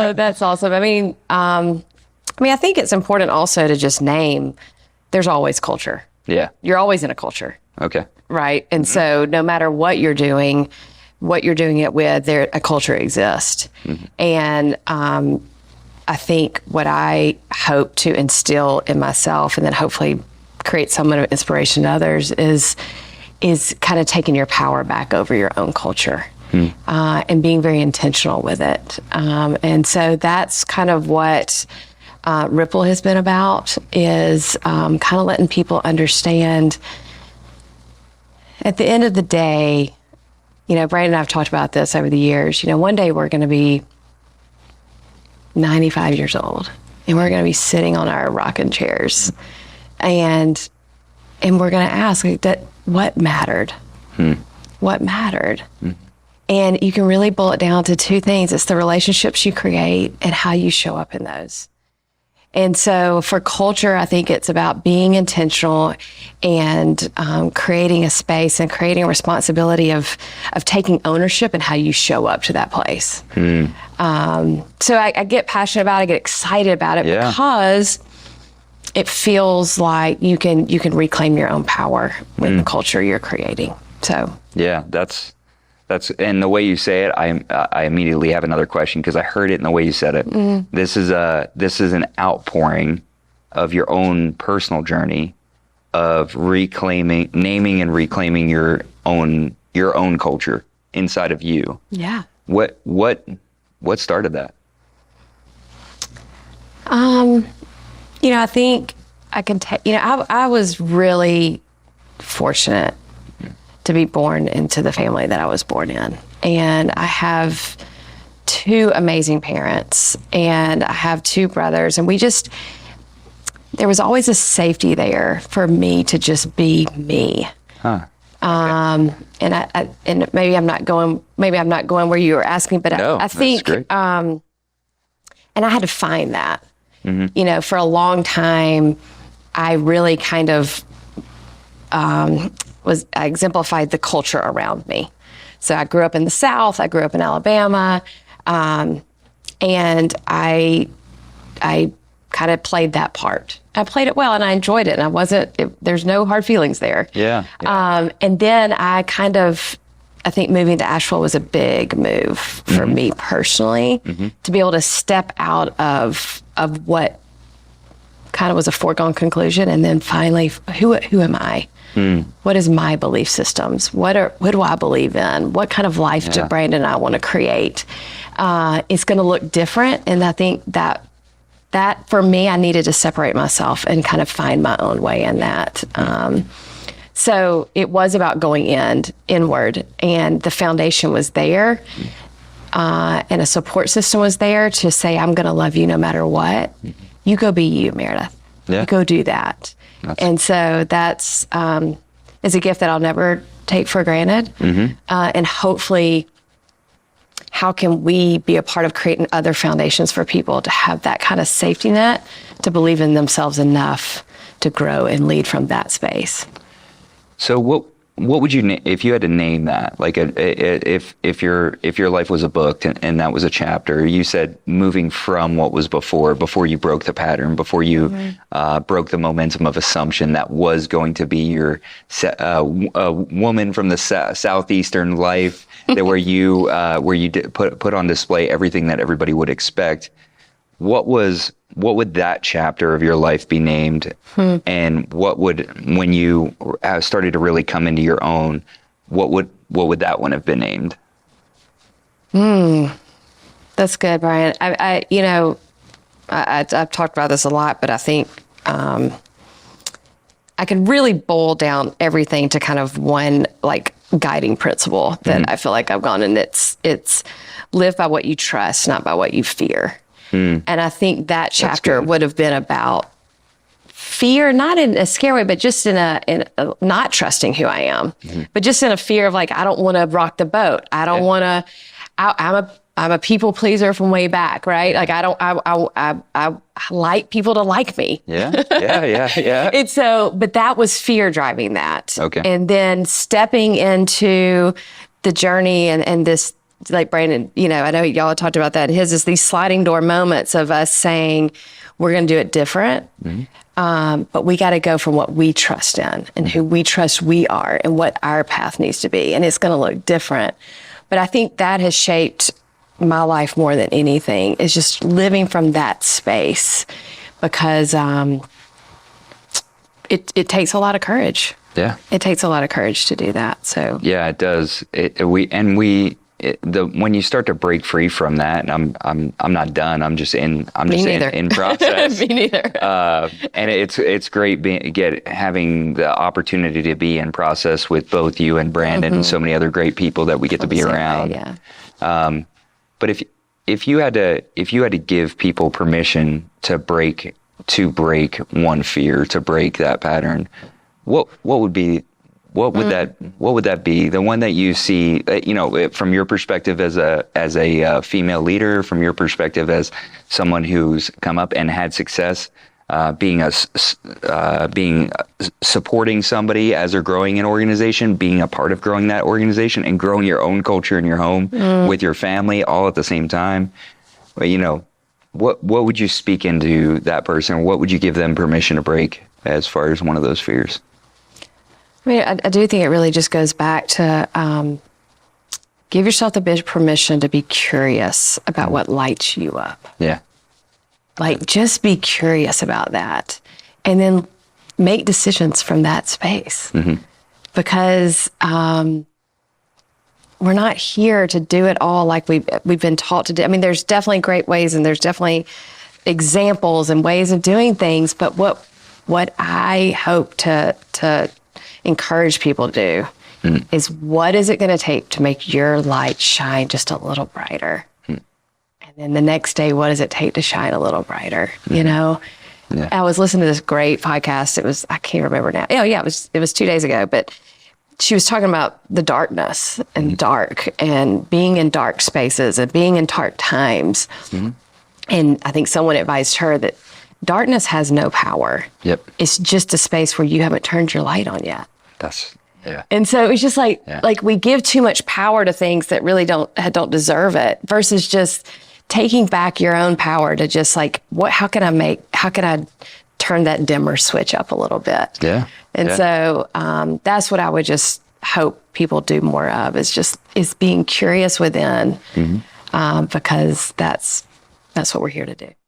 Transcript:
Oh, that's awesome. I think it's important also to just name there's always culture. Yeah. You're always in a culture. Okay. Right. And so no matter what you're doing it with, a culture exists. And I think what I hope to instill in myself and then hopefully create somewhat of inspiration to others is kind of taking your power back over your own culture. And being very intentional with it. And so that's kind of what Ripple has been about, is kind of letting people understand at the end of the day, Brandon and I have talked about this over the years, one day we're going to be 95 years old and we're going to be sitting on our rocking chairs and we're going to ask what mattered? What mattered? And you can really boil it down to two things. It's the relationships you create and how you show up in those. And so for culture, I think it's about being intentional and creating a space and creating a responsibility of taking ownership in how you show up to that place. So I get passionate about it, I get excited about it because it feels like you can reclaim your own power with the culture you're creating. So yeah, that's and the way you say it, I immediately have another question because I heard it in the way you said it. This is an outpouring of your own personal journey of naming and reclaiming your own culture inside of you. Yeah. What started that? I think I can I was really fortunate to be born into the family that I was born in. And I have two amazing parents and I have two brothers, and there was always a safety there for me to just be me. Huh. And maybe I'm not going where you were asking, but no, I think, that's great. And I had to find that, for a long time, I really kind of, I exemplified the culture around me. So I grew up in the South, I grew up in Alabama, and I kind of played that part. I played it well and I enjoyed it, and there's no hard feelings there. Yeah. And then I think moving to Asheville was a big move for me personally, to be able to step out of what kind of was a foregone conclusion, and then finally, who am I? What is my belief systems? What do I believe in? What kind of life do Brandon and I want to create? It's going to look different. And I think that for me, I needed to separate myself and kind of find my own way in that. So it was about going inward, and the foundation was there. And a support system was there to say, I'm going to love you no matter what. You go be you, Meredith. Yeah. You go do that. And so that's is a gift that I'll never take for granted. And hopefully, how can we be a part of creating other foundations for people to have that kind of safety net, to believe in themselves enough to grow and lead from that space? So what would you if you had to name that? Like if your life was a book and that was a chapter, you said moving from what was before you broke the pattern, before you broke the momentum of assumption that was going to be your woman from the southeastern life, that where you put on display everything that everybody would expect. What would that chapter of your life be named? And when you started to really come into your own, what would that one have been named? That's good, Brian. I've talked about this a lot, but I think I can really boil down everything to kind of one guiding principle that I feel like I've gone, and it's live by what you trust, not by what you fear. And I think that chapter would have been about fear, not in a scary way, but just in a not trusting who I am, but just in a fear of I don't want to rock the boat. I don't want to. I'm a people pleaser from way back, right? I like people to like me. Yeah. And so, but that was fear driving that. Okay. And then stepping into the journey and this like Brandon, I know y'all talked about that. His is these sliding door moments of us saying, we're going to do it different. But we got to go from what we trust in and who we trust we are and what our path needs to be. And it's going to look different. But I think that has shaped my life more than anything, is just living from that space, because it takes a lot of courage. Yeah. It takes a lot of courage to do that. So yeah, it does. When you start to break free from that, and I'm not done. I'm just in process. Me neither. And it's great having the opportunity to be in process with both you and Brandon and so many other great people that we get to be around. Yeah. But if you had to give people permission to break one fear, to break that pattern, what would that be? The one that you see, from your perspective as a female leader, from your perspective as someone who's come up and had success, supporting somebody as they're growing an organization, being a part of growing that organization, and growing your own culture in your home with your family, all at the same time. But, what would you speak into that person? What would you give them permission to break as far as one of those fears? I mean, I do think it really just goes back to give yourself the big permission to be curious about what lights you up. Yeah. Like, just be curious about that, and then make decisions from that space. Because we're not here to do it all like we've been taught to do. I mean, there's definitely great ways, and there's definitely examples and ways of doing things. But what I hope to encourage people to do is, what is it going to take to make your light shine just a little brighter? And then the next day, what does it take to shine a little brighter? Yeah. I was listening to this great podcast. I can't remember now. Oh yeah, it was 2 days ago, but she was talking about the darkness and dark, and being in dark spaces and being in dark times. And I think someone advised her that darkness has no power. Yep. It's just a space where you haven't turned your light on yet. Yeah. And so it's just like we give too much power to things that really don't deserve it, versus just taking back your own power to just like, how can I turn that dimmer switch up a little bit? Yeah. And so that's what I would just hope people do more of, is being curious within, because that's what we're here to do.